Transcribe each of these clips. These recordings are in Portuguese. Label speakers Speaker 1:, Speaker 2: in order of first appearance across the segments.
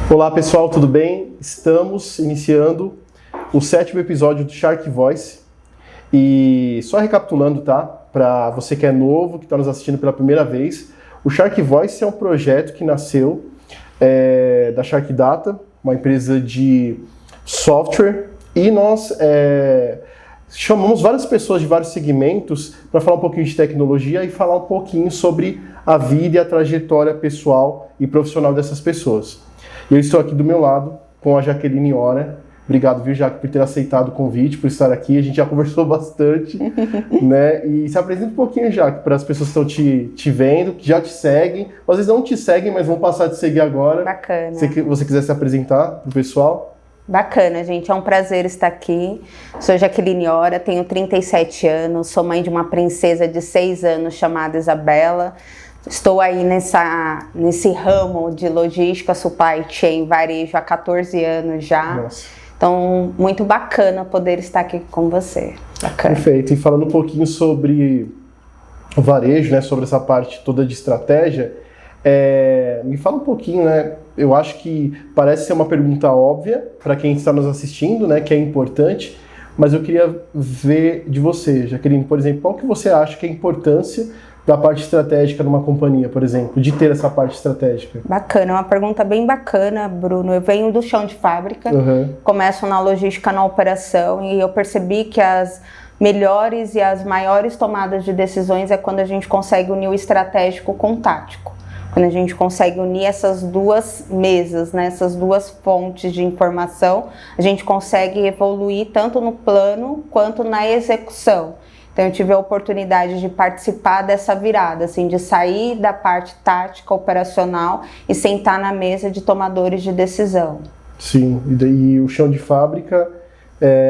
Speaker 1: Olá pessoal, tudo bem? Estamos iniciando o 7º episódio do Shark Voice e só recapitulando, tá? Para você que é novo, que está nos assistindo pela primeira vez, o Shark Voice é um projeto que nasceu da Shark Data, uma empresa de software, e nós chamamos várias pessoas de vários segmentos para falar um pouquinho de tecnologia e falar um pouquinho sobre a vida e a trajetória pessoal e profissional dessas pessoas. Eu estou aqui do meu lado com a Jaqueline Ora. Obrigado, viu, Jaque, por ter aceitado o convite, por estar aqui. A gente já conversou bastante, né? E se apresenta um pouquinho, Jaque, para as pessoas que estão te vendo, que já te seguem. Às vezes não te seguem, mas vão passar a te seguir agora.
Speaker 2: Bacana.
Speaker 1: Se você quiser se apresentar para o pessoal.
Speaker 2: Bacana, gente. É um prazer estar aqui. Sou Jaqueline Ora, tenho 37 anos, sou mãe de uma princesa de 6 anos chamada Isabela. Estou aí nesse ramo de logística, supply chain, varejo há 14 anos já.
Speaker 1: Nossa.
Speaker 2: Então, muito bacana poder estar aqui com você. Bacana.
Speaker 1: Perfeito. E falando um pouquinho sobre o varejo, né, sobre essa parte toda de estratégia, me fala um pouquinho, né? Eu acho que parece ser uma pergunta óbvia para quem está nos assistindo, né, que é importante, mas eu queria ver de você, Jaqueline, por exemplo, qual que você acha que é a importância da parte estratégica numa companhia, por exemplo, de ter essa parte estratégica?
Speaker 2: Bacana, uma pergunta bem bacana, Bruno. Eu venho do chão de fábrica, começo na logística, na operação, e eu percebi que as melhores e as maiores tomadas de decisões é quando a gente consegue unir o estratégico com o tático. Quando a gente consegue unir essas duas mesas, né, essas duas fontes de informação, a gente consegue evoluir tanto no plano quanto na execução. Então eu tive a oportunidade de participar dessa virada, assim, de sair da parte tática, operacional e sentar na mesa de tomadores de decisão.
Speaker 1: Sim, e o chão de fábrica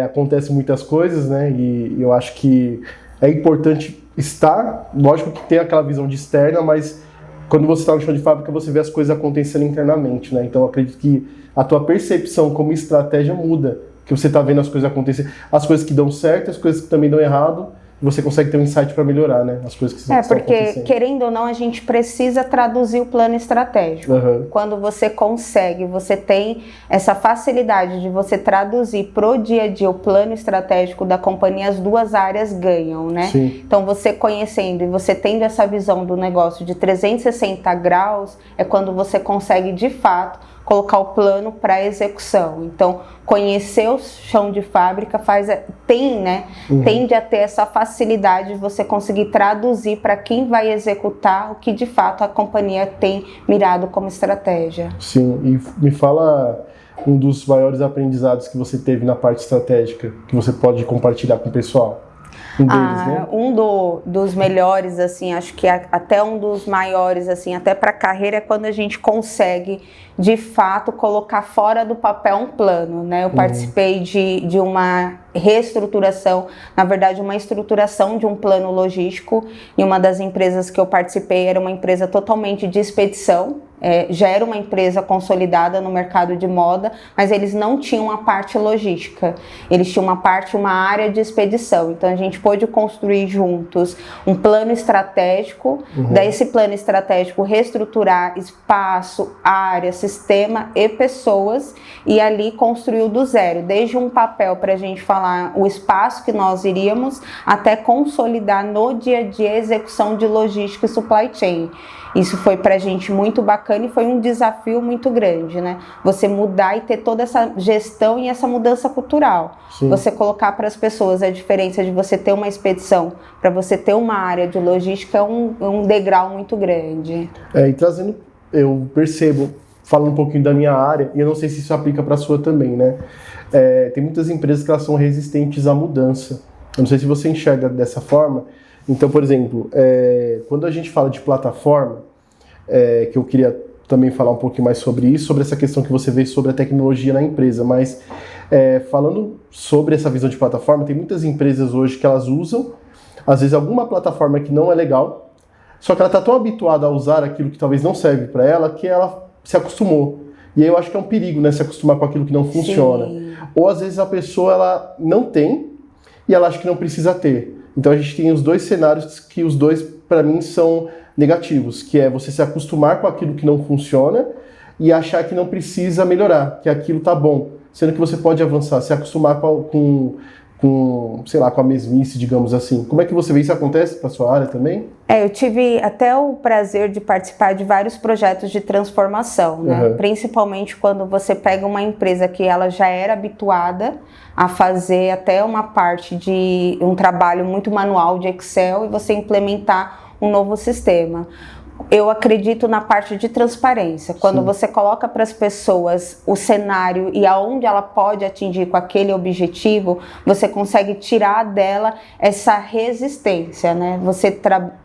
Speaker 1: acontece muitas coisas, né? E eu acho que é importante estar, lógico que tem aquela visão de externa, mas quando você está no chão de fábrica você vê as coisas acontecendo internamente, né? Então eu acredito que a tua percepção como estratégia muda, que você está vendo as coisas acontecer, as coisas que dão certo, as coisas que também dão errado. Você consegue ter um insight para melhorar, né? As coisas que estão acontecendo.
Speaker 2: Porque, querendo ou não, a gente precisa traduzir o plano estratégico. Quando você consegue, você tem essa facilidade de você traduzir pro dia a dia o plano estratégico da companhia, as duas áreas ganham, né?
Speaker 1: Sim.
Speaker 2: Então, você conhecendo e você tendo essa visão do negócio de 360 graus, é quando você consegue, de fato, colocar o plano para execução. Então, conhecer o chão de fábrica tende a ter essa facilidade de você conseguir traduzir para quem vai executar o que de fato a companhia tem mirado como estratégia.
Speaker 1: Sim, e me fala um dos maiores aprendizados que você teve na parte estratégica, que você pode compartilhar com o pessoal. Um deles, né?
Speaker 2: Dos melhores, assim, acho que até um dos maiores, assim, até para a carreira, é quando a gente consegue, de fato, colocar fora do papel um plano, né? Eu participei de uma reestruturação, na verdade, uma estruturação de um plano logístico, e uma das empresas que eu participei era uma empresa totalmente de expedição. Já era uma empresa consolidada no mercado de moda, mas eles não tinham a parte logística, eles tinham uma área de expedição. Então a gente pôde construir juntos um plano estratégico, desse plano estratégico reestruturar espaço, área, sistema e pessoas, e ali construiu do zero, desde um papel para a gente falar o espaço que nós iríamos, até consolidar no dia a dia a execução de logística e supply chain. Isso foi pra gente muito bacana e foi um desafio muito grande, né? Você mudar e ter toda essa gestão e essa mudança cultural. Sim. Você colocar para as pessoas a diferença de você ter uma expedição para você ter uma área de logística é um degrau muito grande.
Speaker 1: E trazendo, eu percebo, falando um pouquinho da minha área, e eu não sei se isso aplica para a sua também, né? Tem muitas empresas que elas são resistentes à mudança. Eu não sei se você enxerga dessa forma. Então, por exemplo, quando a gente fala de plataforma, que eu queria também falar um pouquinho mais sobre isso, sobre essa questão que você vê sobre a tecnologia na empresa, mas falando sobre essa visão de plataforma, tem muitas empresas hoje que elas usam, às vezes, alguma plataforma que não é legal, só que ela está tão habituada a usar aquilo que talvez não serve para ela, que ela se acostumou. E aí eu acho que é um perigo, né, se acostumar com aquilo que não funciona. Sim. Ou às vezes a pessoa ela não tem e ela acha que não precisa ter. Então a gente tem os dois cenários que os dois, para mim, são negativos, que é você se acostumar com aquilo que não funciona e achar que não precisa melhorar, que aquilo tá bom, sendo que você pode avançar, se acostumar sei lá, com a mesmice, digamos assim. Como é que você vê isso? Acontece para sua área também?
Speaker 2: Eu tive até o prazer de participar de vários projetos de transformação, né? Principalmente quando você pega uma empresa que ela já era habituada a fazer até uma parte de um trabalho muito manual de Excel e você implementar um novo sistema. Eu acredito na parte de transparência. Quando você coloca para as pessoas o cenário e aonde ela pode atingir com aquele objetivo, você consegue tirar dela essa resistência, né? Você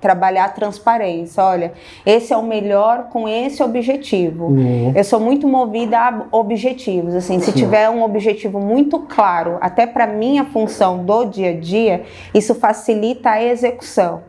Speaker 2: trabalhar a transparência. Olha, esse é o melhor com esse objetivo. Eu sou muito movida a objetivos. Assim, se tiver um objetivo muito claro, até para minha função do dia a dia, isso facilita a execução.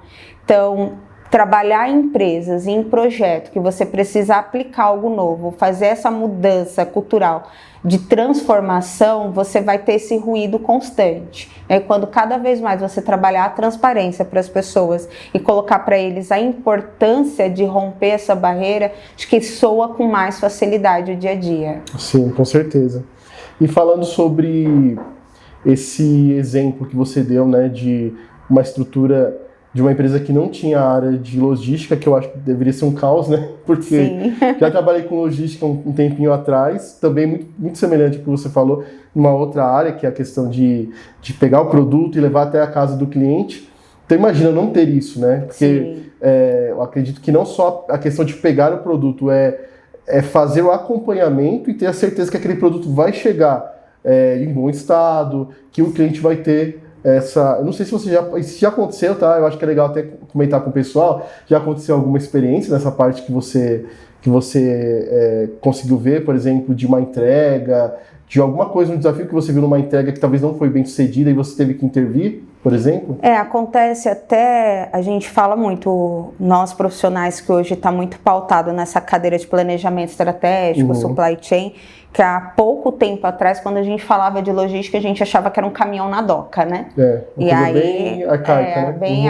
Speaker 2: Então, trabalhar em empresas, em projeto, que você precisa aplicar algo novo, fazer essa mudança cultural de transformação, você vai ter esse ruído constante. Quando cada vez mais você trabalhar a transparência para as pessoas e colocar para eles a importância de romper essa barreira, acho que soa com mais facilidade o dia a dia.
Speaker 1: Sim, com certeza. E falando sobre esse exemplo que você deu, né, de uma estrutura de uma empresa que não tinha área de logística, que eu acho que deveria ser um caos, né? Porque já trabalhei com logística um tempinho atrás, também muito semelhante ao que você falou, numa outra área, que é a questão de pegar o produto e levar até a casa do cliente. Então imagina não ter isso, né? Porque eu acredito que não só a questão de pegar o produto, é fazer o acompanhamento e ter a certeza que aquele produto vai chegar em bom estado, que o cliente vai ter eu não sei se isso já aconteceu, tá? Eu acho que é legal até comentar com o pessoal. Já aconteceu alguma experiência nessa parte que você conseguiu ver, por exemplo, de uma entrega, de alguma coisa, um desafio que você viu numa entrega que talvez não foi bem sucedida e você teve que intervir, por exemplo?
Speaker 2: Acontece até, a gente fala muito, nós profissionais que hoje está muito pautado nessa cadeira de planejamento estratégico, supply chain, que há pouco tempo atrás, quando a gente falava de logística, a gente achava que era um caminhão na doca, né?
Speaker 1: Uma coisa bem arcaica, né?
Speaker 2: Bem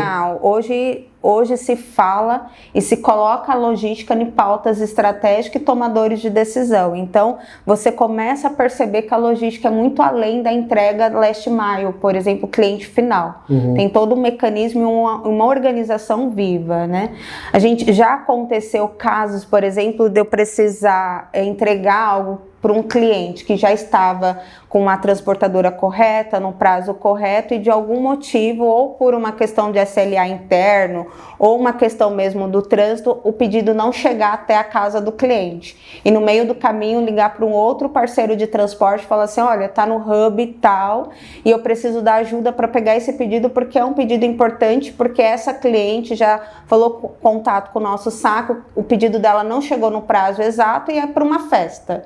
Speaker 2: Hoje se fala e se coloca a logística em pautas estratégicas e tomadores de decisão. Então, você começa a perceber que a logística é muito além da entrega last mile, por exemplo, cliente final. Tem todo um mecanismo e uma organização viva, né? A gente já aconteceu casos, por exemplo, de eu precisar entregar algo para um cliente que já estava com uma transportadora correta, no prazo correto, e de algum motivo, ou por uma questão de SLA interno, ou uma questão mesmo do trânsito, o pedido não chegar até a casa do cliente. E no meio do caminho ligar para um outro parceiro de transporte e falar assim, olha, tá no hub e tal, e eu preciso da ajuda para pegar esse pedido, porque é um pedido importante, porque essa cliente já falou contato com o nosso saco, o pedido dela não chegou no prazo exato e é para uma festa.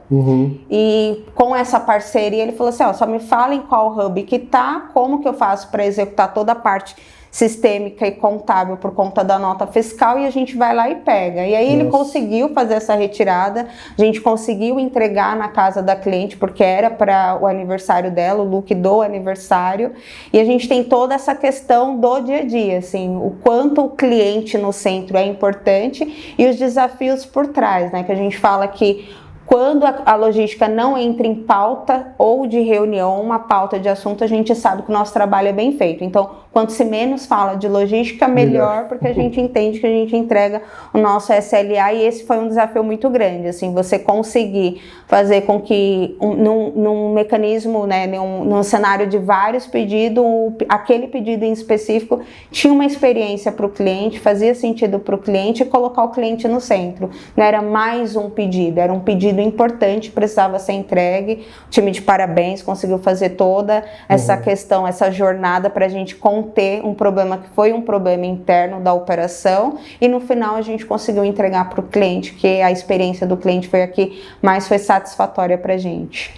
Speaker 2: E com essa parceria ele falou assim, só me fala em qual hub que tá, como que eu faço para executar toda a parte sistêmica e contábil por conta da nota fiscal, e a gente vai lá e pega. E aí ele conseguiu fazer essa retirada, a gente conseguiu entregar na casa da cliente, porque era para o aniversário dela, o look do aniversário, e a gente tem toda essa questão do dia a dia, assim, o quanto o cliente no centro é importante e os desafios por trás, né, que a gente fala que quando a logística não entra em pauta ou de reunião, uma pauta de assunto, a gente sabe que o nosso trabalho é bem feito. Então, quanto se menos fala de logística, melhor, porque a gente entende que a gente entrega o nosso SLA, e esse foi um desafio muito grande, assim, você conseguir fazer com que num mecanismo, né, num cenário de vários pedidos, aquele pedido em específico tinha uma experiência para o cliente, fazia sentido para o cliente, e colocar o cliente no centro. Não era mais um pedido, era um pedido importante, precisava ser entregue. O time de parabéns conseguiu fazer toda essa questão, essa jornada para a gente conter um problema que foi um problema interno da operação, e no final a gente conseguiu entregar para o cliente, que a experiência do cliente foi a que mais foi satisfatória para a gente.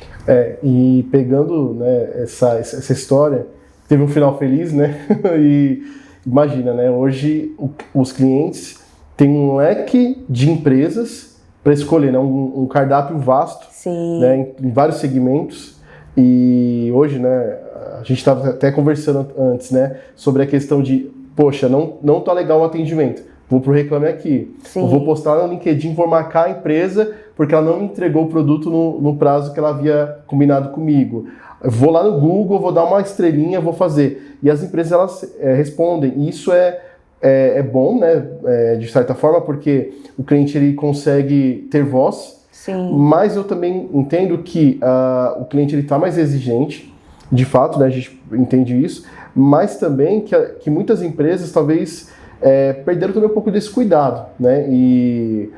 Speaker 1: E pegando, né, essa história, teve um final feliz, né? E imagina, né? Hoje os clientes têm um leque de empresas para escolher, né? Um cardápio vasto, né? Em vários segmentos. E hoje, né, a gente estava até conversando antes, né, sobre a questão de, poxa, não tá legal o atendimento, vou pro Reclame Aqui. Eu vou postar no LinkedIn, vou marcar a empresa porque ela não me entregou o produto no prazo que ela havia combinado comigo. Eu vou lá no Google, vou dar uma estrelinha, vou fazer. E as empresas, elas respondem. E isso é bom, né, de certa forma, porque o cliente ele consegue ter voz.
Speaker 2: Sim.
Speaker 1: Mas eu também entendo que o cliente está mais exigente, de fato, né, a gente entende isso, mas também que muitas empresas talvez perderam também um pouco desse cuidado, né? E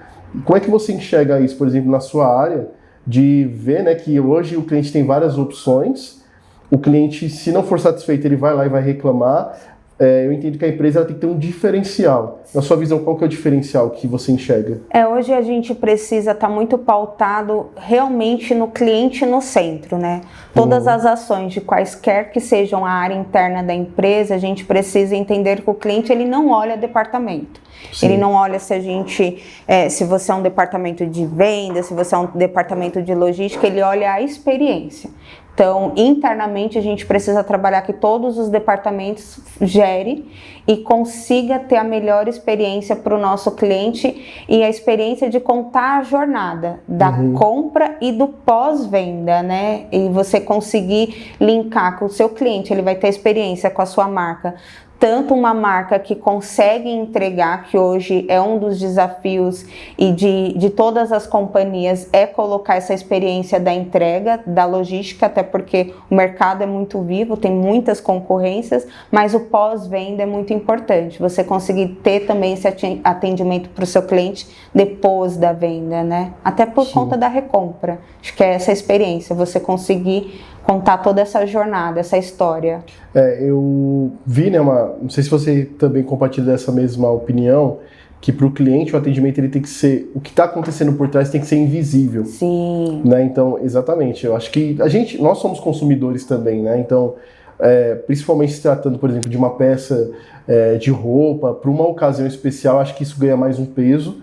Speaker 1: como é que você enxerga isso, por exemplo, na sua área, de ver, né, que hoje o cliente tem várias opções, o cliente, se não for satisfeito, ele vai lá e vai reclamar. Eu entendo que a empresa ela tem que ter um diferencial. Na sua visão, qual que é o diferencial que você enxerga?
Speaker 2: Hoje a gente precisa estar muito pautado realmente no cliente no centro, né? Todas as ações de quaisquer que sejam a área interna da empresa, a gente precisa entender que o cliente ele não olha departamento. Sim. Ele não olha se a gente, se você é um departamento de venda, se você é um departamento de logística, ele olha a experiência. Então, internamente, a gente precisa trabalhar que todos os departamentos gerem e consiga ter a melhor experiência para o nosso cliente e a experiência de contar a jornada da compra e do pós-venda, né? E você conseguir linkar com o seu cliente, ele vai ter experiência com a sua marca. Tanto uma marca que consegue entregar, que hoje é um dos desafios e de todas as companhias, é colocar essa experiência da entrega, da logística, até porque o mercado é muito vivo, tem muitas concorrências, mas o pós-venda é muito importante. Você conseguir ter também esse atendimento para o seu cliente depois da venda, né? Até por conta da recompra. Acho que é essa experiência, você conseguir contar toda essa jornada, essa história.
Speaker 1: Eu vi, né, não sei se você também compartilha dessa mesma opinião, que para o cliente o atendimento ele tem que ser, o que está acontecendo por trás tem que ser invisível.
Speaker 2: Sim.
Speaker 1: Né? Então, exatamente, eu acho que nós somos consumidores também, né? Então, principalmente se tratando, por exemplo, de uma peça de roupa, para uma ocasião especial, acho que isso ganha mais um peso,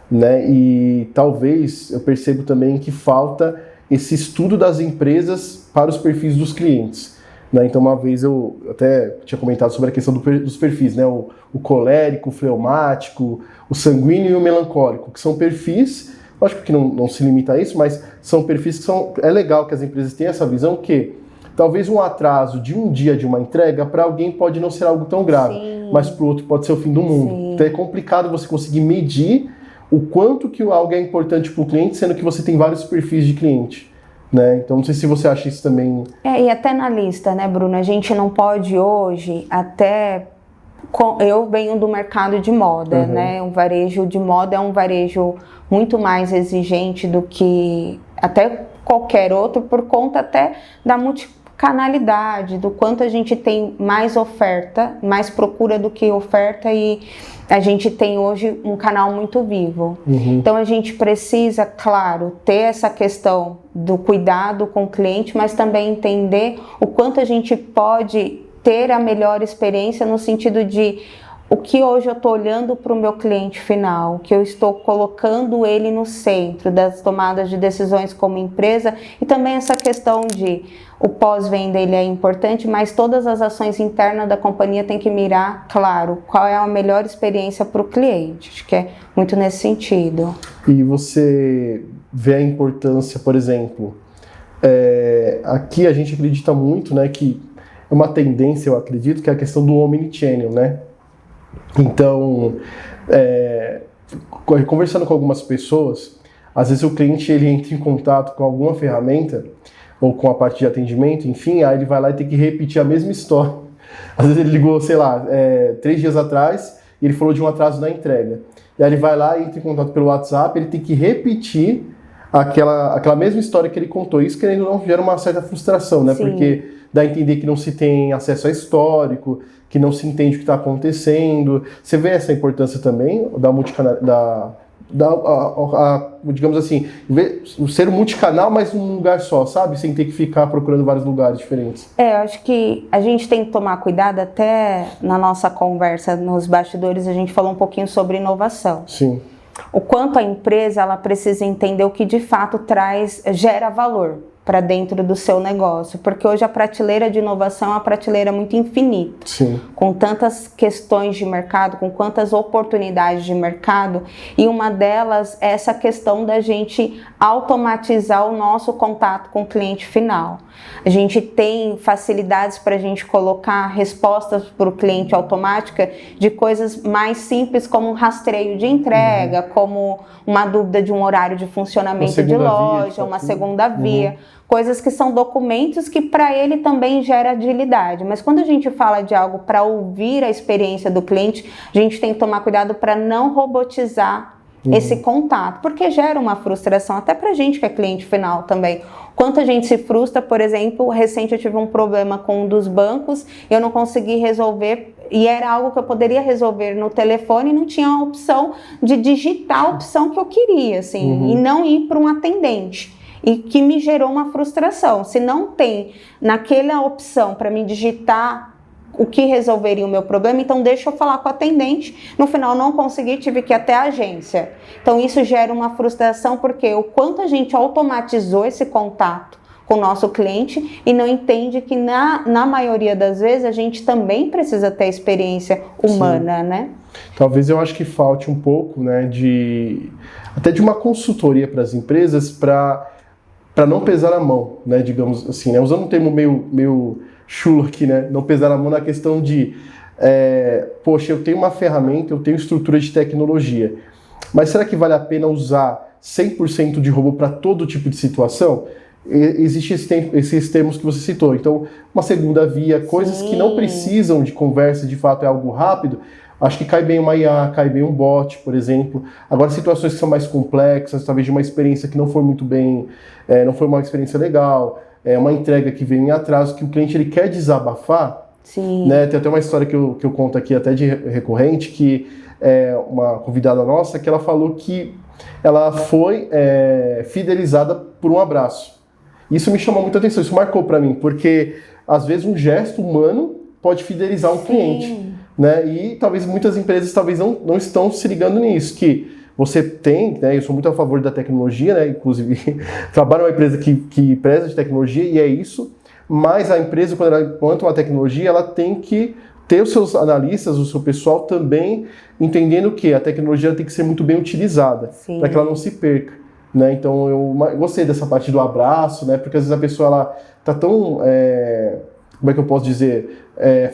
Speaker 1: né? E talvez eu percebo também que falta esse estudo das empresas para os perfis dos clientes. Né? Então, uma vez eu até tinha comentado sobre a questão dos perfis, né? O colérico, o fleumático, o sanguíneo e o melancólico, que são perfis, lógico que não se limita a isso, mas são perfis que é legal que as empresas tenham essa visão que talvez um atraso de um dia de uma entrega, para alguém pode não ser algo tão grave, sim, mas para o outro pode ser o fim do mundo. Sim. Então é complicado você conseguir medir o quanto que algo é importante para o cliente, sendo que você tem vários perfis de cliente. Né? Então não sei se você acha isso também.
Speaker 2: E até na lista, né, Bruno? A gente não pode hoje, eu venho do mercado de moda, né? O varejo de moda é um varejo muito mais exigente do que até qualquer outro, por conta até da multicanalidade, do quanto a gente tem mais oferta, mais procura do que oferta, e a gente tem hoje um canal muito vivo. Então a gente precisa, claro, ter essa questão do cuidado com o cliente, mas também entender o quanto a gente pode ter a melhor experiência no sentido de o que hoje eu estou olhando para o meu cliente final, que eu estou colocando ele no centro das tomadas de decisões como empresa, e também essa questão de o pós-venda ele é importante, mas todas as ações internas da companhia tem que mirar, claro, qual é a melhor experiência para o cliente. Acho que é muito nesse sentido.
Speaker 1: E você vê a importância, por exemplo, aqui a gente acredita muito, né, que é uma tendência, eu acredito, que é a questão do omnichannel, né? Então, conversando com algumas pessoas, às vezes o cliente ele entra em contato com alguma ferramenta ou com a parte de atendimento, enfim, aí ele vai lá e tem que repetir a mesma história. Às vezes ele ligou, sei lá, 3 dias atrás e ele falou de um atraso na entrega. E aí ele vai lá e entra em contato pelo WhatsApp, ele tem que repetir aquela mesma história que ele contou. Isso, querendo ou não, gera uma certa frustração, né? Sim. Porque dá a entender que não se tem acesso a histórico, que não se entende o que está acontecendo. Você vê essa importância também da multicanal, digamos assim, ser um multicanal, mas num lugar só, sabe? Sem ter que ficar procurando vários lugares diferentes.
Speaker 2: Eu acho que a gente tem que tomar cuidado, até na nossa conversa nos bastidores a gente falou um pouquinho sobre inovação.
Speaker 1: Sim.
Speaker 2: O quanto a empresa ela precisa entender o que de fato gera valor para dentro do seu negócio, porque hoje a prateleira de inovação é uma prateleira muito infinita,
Speaker 1: Sim.
Speaker 2: com tantas questões de mercado, com quantas oportunidades de mercado, e uma delas é essa questão da gente automatizar o nosso contato com o cliente final. A gente tem facilidades para a gente colocar respostas para o cliente automática de coisas mais simples, como um rastreio de entrega, como uma dúvida de um horário de funcionamento de loja, uma segunda via, coisas que são documentos que para ele também gera agilidade. Mas quando a gente fala de algo para ouvir a experiência do cliente, a gente tem que tomar cuidado para não robotizar esse contato, porque gera uma frustração até para a gente que é cliente final também. Quanto a gente se frustra, por exemplo, recente eu tive um problema com um dos bancos, eu não consegui resolver, e era algo que eu poderia resolver no telefone e não tinha a opção de digitar a opção que eu queria, assim, e não ir para um atendente. E que me gerou uma frustração. Se não tem naquela opção para me digitar o que resolveria o meu problema, então deixa eu falar com o atendente. No final não consegui, tive que ir até a agência. Então isso gera uma frustração, porque o quanto a gente automatizou esse contato com o nosso cliente e não entende que na maioria das vezes a gente também precisa ter experiência humana, né?
Speaker 1: Talvez eu acho que falte um pouco, né, até de uma consultoria para as empresas para não pesar a mão, né, digamos assim, né, usando um termo meio chulo aqui, né, não pesar a mão na questão de, poxa, eu tenho uma ferramenta, eu tenho estrutura de tecnologia, mas será que vale a pena usar 100% de robô para todo tipo de situação? Existem esses termos que você citou, então uma segunda via, coisas que não precisam de conversa, de fato é algo rápido, acho que cai bem uma IA, cai bem um bot, por exemplo. Agora, situações que são mais complexas, talvez de uma experiência que não foi muito bem, não foi uma experiência legal, uma entrega que veio em atraso, que o cliente ele quer desabafar.
Speaker 2: Sim.
Speaker 1: Né? Tem até uma história que eu conto aqui até de recorrente, que uma convidada nossa, que ela falou que ela foi fidelizada por um abraço. Isso me chamou muita atenção, isso marcou para mim, porque às vezes um gesto humano pode fidelizar um cliente. Né? E talvez muitas empresas não estão se ligando nisso, que você tem, né, eu sou muito a favor da tecnologia, né, inclusive trabalho numa empresa que preza de tecnologia e é isso, mas a empresa, quando ela implanta uma tecnologia, ela tem que ter os seus analistas, o seu pessoal também entendendo que a tecnologia tem que ser muito bem utilizada, para que ela não se perca. Né? Então eu gostei dessa parte do abraço, né, porque às vezes a pessoa está tão... como é que eu posso dizer,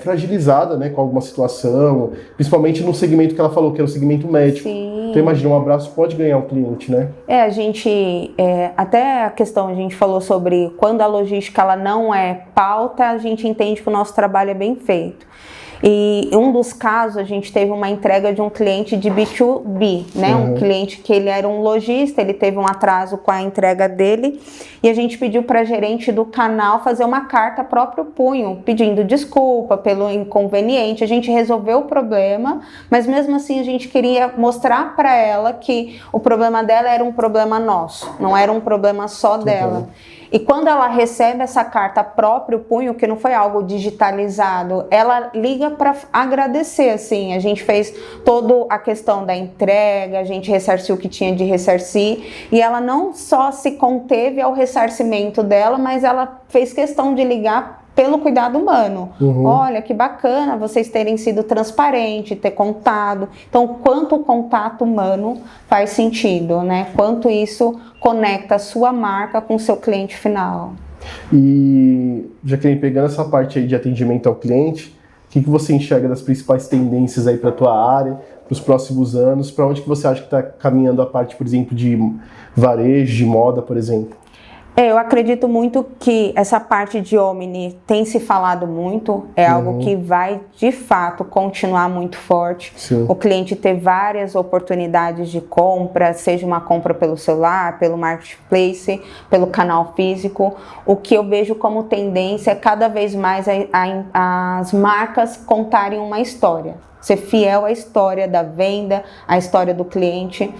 Speaker 1: fragilizada, né, com alguma situação, principalmente no segmento que ela falou, que é o segmento médico.
Speaker 2: Sim.
Speaker 1: Então imagina, um abraço pode ganhar o cliente, né?
Speaker 2: A gente, até a questão, a gente falou sobre quando a logística ela não é pauta, a gente entende que o nosso trabalho é bem feito. E um dos casos, a gente teve uma entrega de um cliente de B2B, né? Um cliente que ele era um lojista, ele teve um atraso com a entrega dele e a gente pediu para a gerente do canal fazer uma carta a próprio punho, pedindo desculpa pelo inconveniente. A gente resolveu o problema, mas mesmo assim a gente queria mostrar para ela que o problema dela era um problema nosso, não era um problema só dela. E quando ela recebe essa carta a próprio punho, que não foi algo digitalizado, ela liga para agradecer, assim. A gente fez toda a questão da entrega, a gente ressarciu o que tinha de ressarcir, e ela não só se conteve ao ressarcimento dela, mas ela fez questão de ligar pelo cuidado humano. Olha, que bacana vocês terem sido transparentes, ter contado. Então, quanto o contato humano faz sentido, né? Quanto isso conecta a sua marca com o seu cliente final.
Speaker 1: E, Jaqueline, pegando essa parte aí de atendimento ao cliente, o que você enxerga das principais tendências aí para a tua área, para os próximos anos? Para onde que você acha que está caminhando a parte, por exemplo, de varejo, de moda, por exemplo?
Speaker 2: Eu acredito muito que essa parte de Omni tem se falado muito, é algo que vai de fato continuar muito forte.
Speaker 1: Sim.
Speaker 2: O cliente ter várias oportunidades de compra, seja uma compra pelo celular, pelo marketplace, pelo canal físico. O que eu vejo como tendência é cada vez mais as marcas contarem uma história. ser fiel à história da venda, à história do cliente.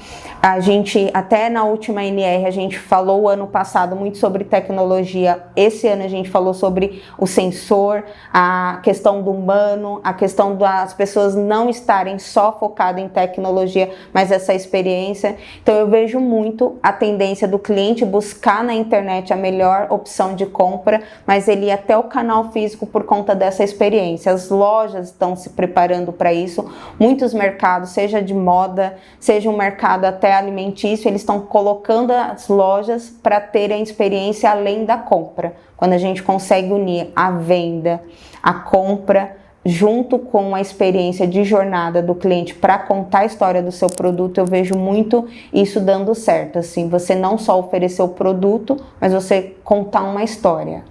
Speaker 2: A gente, até na última NR, a gente falou ano passado muito sobre tecnologia. Esse ano a gente falou sobre o sensor, a questão do humano, a questão das pessoas não estarem só focadas em tecnologia, mas essa experiência. Então eu vejo muito a tendência do cliente buscar na internet a melhor opção de compra, mas ele ir até o canal físico por conta dessa experiência. As lojas estão se preparando para isso, muitos mercados, seja de moda, seja um mercado até alimentício, eles estão colocando as lojas para terem a experiência além da compra. Quando a gente consegue unir a venda, a compra, junto com a experiência de jornada do cliente para contar a história do seu produto, eu vejo muito isso dando certo. Assim, você não só oferecer o produto, mas você contar uma história.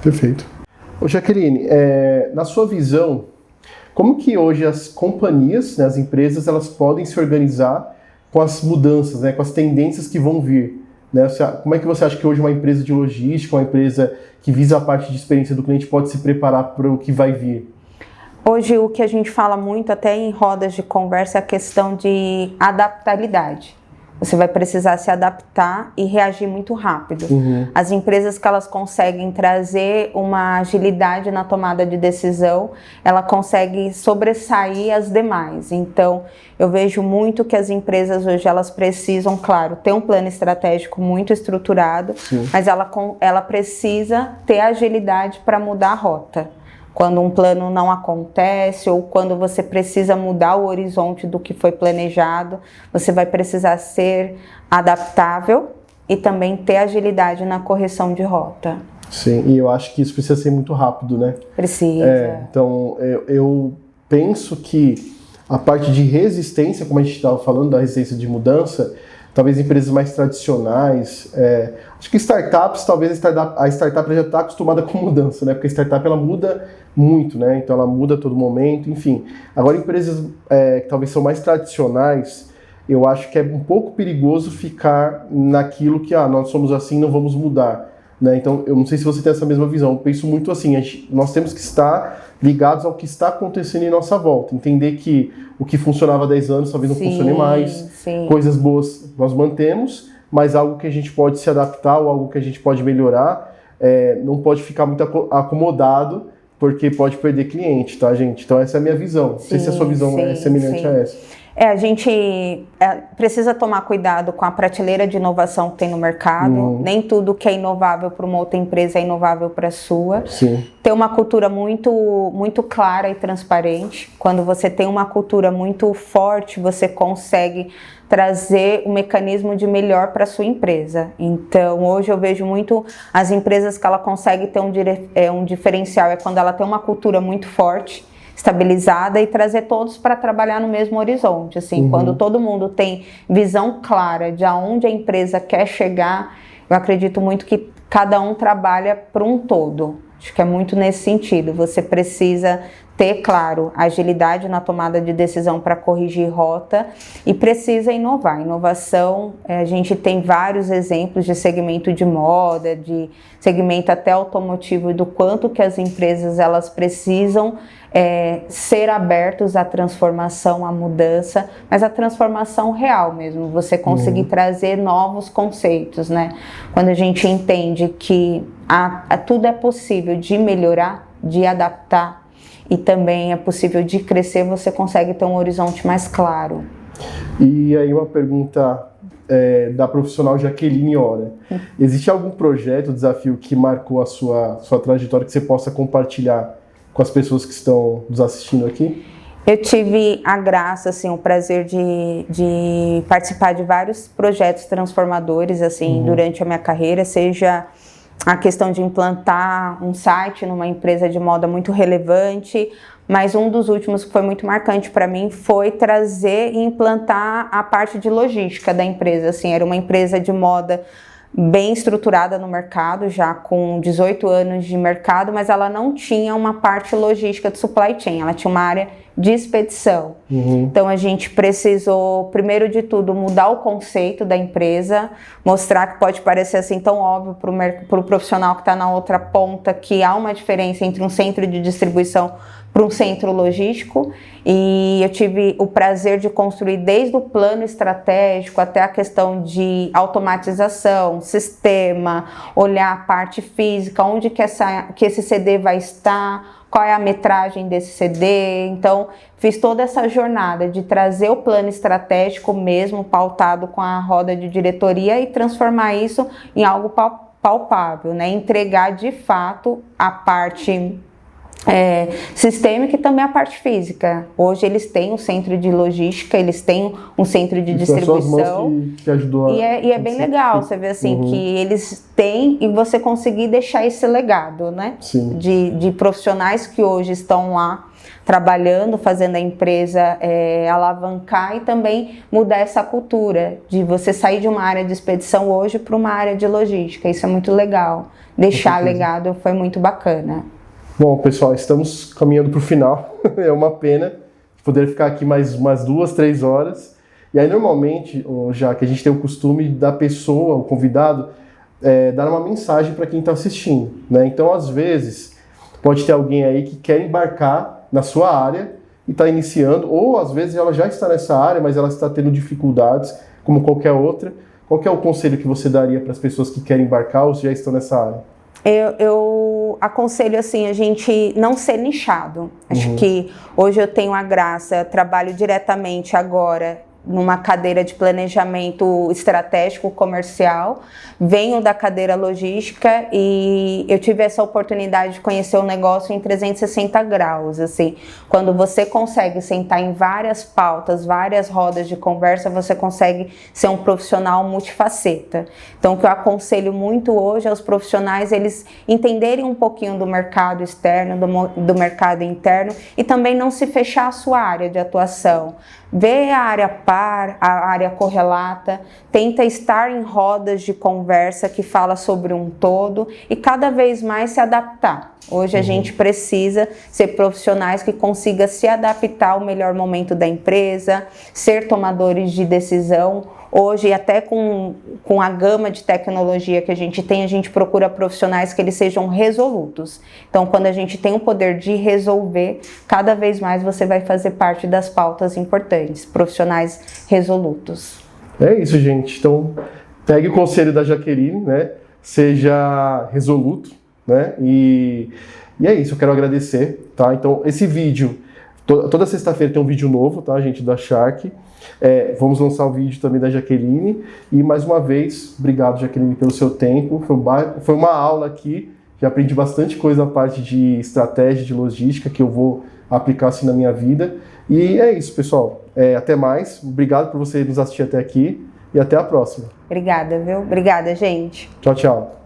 Speaker 1: Perfeito. Ô Jaqueline, na sua visão, como que hoje as companhias, né, as empresas, elas podem se organizar com as mudanças, né, com as tendências que vão vir? Né? Como é que você acha que hoje uma empresa de logística, uma empresa que visa a parte de experiência do cliente pode se preparar para o que vai vir?
Speaker 2: Hoje o que a gente fala muito até em rodas de conversa é a questão de adaptabilidade. Você vai precisar se adaptar e reagir muito rápido. As empresas que elas conseguem trazer uma agilidade na tomada de decisão, ela consegue sobressair as demais. Então, eu vejo muito que as empresas hoje, elas precisam, claro, ter um plano estratégico muito estruturado, mas ela precisa ter agilidade para mudar a rota. Quando um plano não acontece ou quando você precisa mudar o horizonte do que foi planejado, você vai precisar ser adaptável e também ter agilidade na correção de rota.
Speaker 1: Sim, e eu acho que isso precisa ser muito rápido, né?
Speaker 2: Precisa.
Speaker 1: Então, eu penso que a parte de resistência, como a gente estava falando, da resistência de mudança, talvez empresas mais tradicionais, acho que startups, talvez a startup já está acostumada com mudança, né? Porque a startup ela muda muito, né? Então ela muda a todo momento, enfim. Agora empresas que talvez são mais tradicionais, eu acho que é um pouco perigoso ficar naquilo que nós somos assim, não vamos mudar, né? Então eu não sei se você tem essa mesma visão, eu penso muito assim, nós temos que estar ligados ao que está acontecendo em nossa volta, entender que o que funcionava há 10 anos talvez não funcione mais, coisas boas nós mantemos, mas algo que a gente pode se adaptar ou algo que a gente pode melhorar, não pode ficar muito acomodado, porque pode perder cliente, tá, gente? Então essa é a minha visão, não sei se a sua visão é semelhante a essa.
Speaker 2: A gente precisa tomar cuidado com a prateleira de inovação que tem no mercado. Nem tudo que é inovável para uma outra empresa é inovável para a sua. Ter uma cultura muito, muito clara e transparente. Quando você tem uma cultura muito forte, você consegue trazer um mecanismo de melhor para a sua empresa. Então, hoje eu vejo muito as empresas que ela consegue ter um diferencial, é quando ela tem uma cultura muito forte, estabilizada, e trazer todos para trabalhar no mesmo horizonte. Assim, quando todo mundo tem visão clara de aonde a empresa quer chegar, eu acredito muito que cada um trabalha para um todo. Acho que é muito nesse sentido. Você precisa ter, claro, agilidade na tomada de decisão para corrigir rota e precisa inovar. Inovação, a gente tem vários exemplos de segmento de moda, de segmento até automotivo, do quanto que as empresas elas precisam ser abertos à transformação, à mudança, mas a transformação real mesmo, você conseguir trazer novos conceitos, né? Quando a gente entende que tudo é possível de melhorar, de adaptar, e também é possível de crescer, você consegue ter um horizonte mais claro.
Speaker 1: E aí uma pergunta da profissional Jaqueline Ora. Existe algum projeto, desafio que marcou a sua trajetória que você possa compartilhar com as pessoas que estão nos assistindo aqui?
Speaker 2: Eu tive a graça, assim, o prazer de participar de vários projetos transformadores, assim, durante a minha carreira, seja a questão de implantar um site numa empresa de moda muito relevante, mas um dos últimos que foi muito marcante para mim foi trazer e implantar a parte de logística da empresa. Assim, era uma empresa de moda bem estruturada no mercado, já com 18 anos de mercado, mas ela não tinha uma parte logística de supply chain, ela tinha uma área de expedição. Então a gente precisou, primeiro de tudo, mudar o conceito da empresa, mostrar que pode parecer assim tão óbvio para o profissional que está na outra ponta, que há uma diferença entre um centro de distribuição para um centro logístico, e eu tive o prazer de construir desde o plano estratégico até a questão de automatização, sistema, olhar a parte física, onde que esse CD vai estar, qual é a metragem desse CD. Então fiz toda essa jornada de trazer o plano estratégico mesmo, pautado com a roda de diretoria, e transformar isso em algo palpável, né? Entregar de fato a parte sistêmica e também a parte física. Hoje eles têm um centro de logística, eles têm um centro de distribuição,
Speaker 1: que ajudou
Speaker 2: e é bem legal você ver assim que eles têm, e você conseguir deixar esse legado, né? De profissionais que hoje estão lá trabalhando, fazendo a empresa alavancar, e também mudar essa cultura de você sair de uma área de expedição hoje para uma área de logística. Isso é muito legal. Deixar legado foi muito bacana.
Speaker 1: Bom, pessoal, estamos caminhando para o final. É uma pena poder ficar aqui mais umas 2, 3 horas. E aí, normalmente, já que a gente tem o costume da pessoa, o convidado, dar uma mensagem para quem está assistindo, né? Então, às vezes, pode ter alguém aí que quer embarcar na sua área e está iniciando, ou às vezes ela já está nessa área, mas ela está tendo dificuldades, como qualquer outra. Qual que é o conselho que você daria para as pessoas que querem embarcar ou já estão nessa área?
Speaker 2: Eu aconselho assim, a gente não ser nichado. Acho que hoje eu tenho a graça, trabalho diretamente agora numa cadeira de planejamento estratégico comercial, venho da cadeira logística, e eu tive essa oportunidade de conhecer o negócio em 360 graus, assim, quando você consegue sentar em várias pautas, várias rodas de conversa, você consegue ser um profissional multifaceta. Então, o que eu aconselho muito hoje aos profissionais, eles entenderem um pouquinho do mercado externo, do mercado interno, e também não se fechar a sua área de atuação. Vê a área par, a área correlata, tenta estar em rodas de conversa que fala sobre um todo, e cada vez mais se adaptar. Hoje a gente precisa ser profissionais que consigam se adaptar ao melhor momento da empresa, ser tomadores de decisão. Hoje, até com a gama de tecnologia que a gente tem, a gente procura profissionais que eles sejam resolutos. Então, quando a gente tem o poder de resolver, cada vez mais você vai fazer parte das pautas importantes. Profissionais resolutos.
Speaker 1: É isso, gente. Então, pegue o conselho da Jaqueline, né? Seja resoluto, né? E é isso, eu quero agradecer, tá? Então, esse vídeo, toda sexta-feira tem um vídeo novo, tá, gente, da Shark. Vamos lançar o vídeo também da Jaqueline. E mais uma vez, obrigado, Jaqueline, pelo seu tempo. Foi uma aula aqui. Já aprendi bastante coisa na parte de estratégia, de logística, que eu vou aplicar assim na minha vida. E é isso, pessoal. Até mais. Obrigado por você nos assistir até aqui. E até a próxima.
Speaker 2: Obrigada, viu? Obrigada, gente.
Speaker 1: Tchau, tchau.